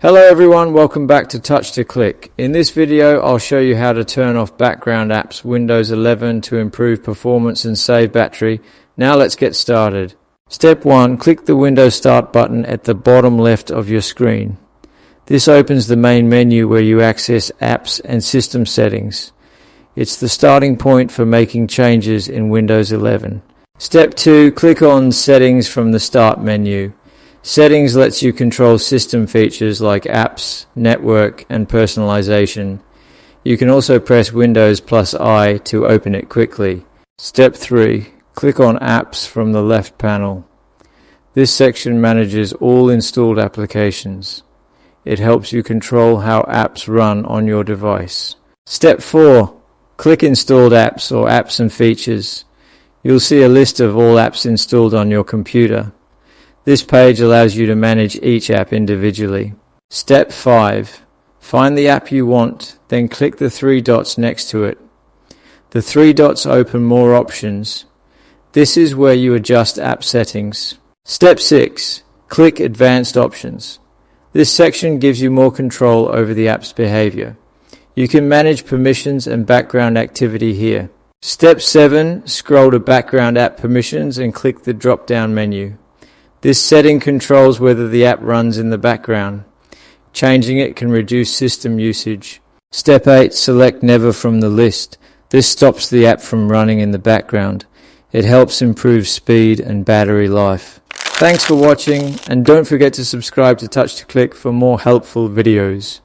Hello everyone, welcome back to Touch to Click. In this video I'll show you how to turn off background apps Windows 11 to improve performance and save battery. Now let's get started. Step 1. Click the Windows Start button at the bottom left of your screen. This opens the main menu where you access apps and system settings. It's the starting point for making changes in Windows 11. Step 2. Click on Settings from the Start menu. Settings lets you control system features like apps, network, and personalization. You can also press Windows plus I to open it quickly. Step 3. Click on Apps from the left panel. This section manages all installed applications. It helps you control how apps run on your device. Step 4. Click Installed Apps or Apps and Features. You'll see a list of all apps installed on your computer. This page allows you to manage each app individually. Step 5. Find the app you want, then click the three dots next to it. The three dots open more options. This is where you adjust app settings. Step 6. Click Advanced Options. This section gives you more control over the app's behavior. You can manage permissions and background activity here. Step 7. Scroll to Background App Permissions and click the drop-down menu. This setting controls whether the app runs in the background. Changing it can reduce system usage. Step 8. Select Never from the list. This stops the app from running in the background. It helps improve speed and battery life. Thanks for watching, and don't forget to subscribe to Touch to Click for more helpful videos.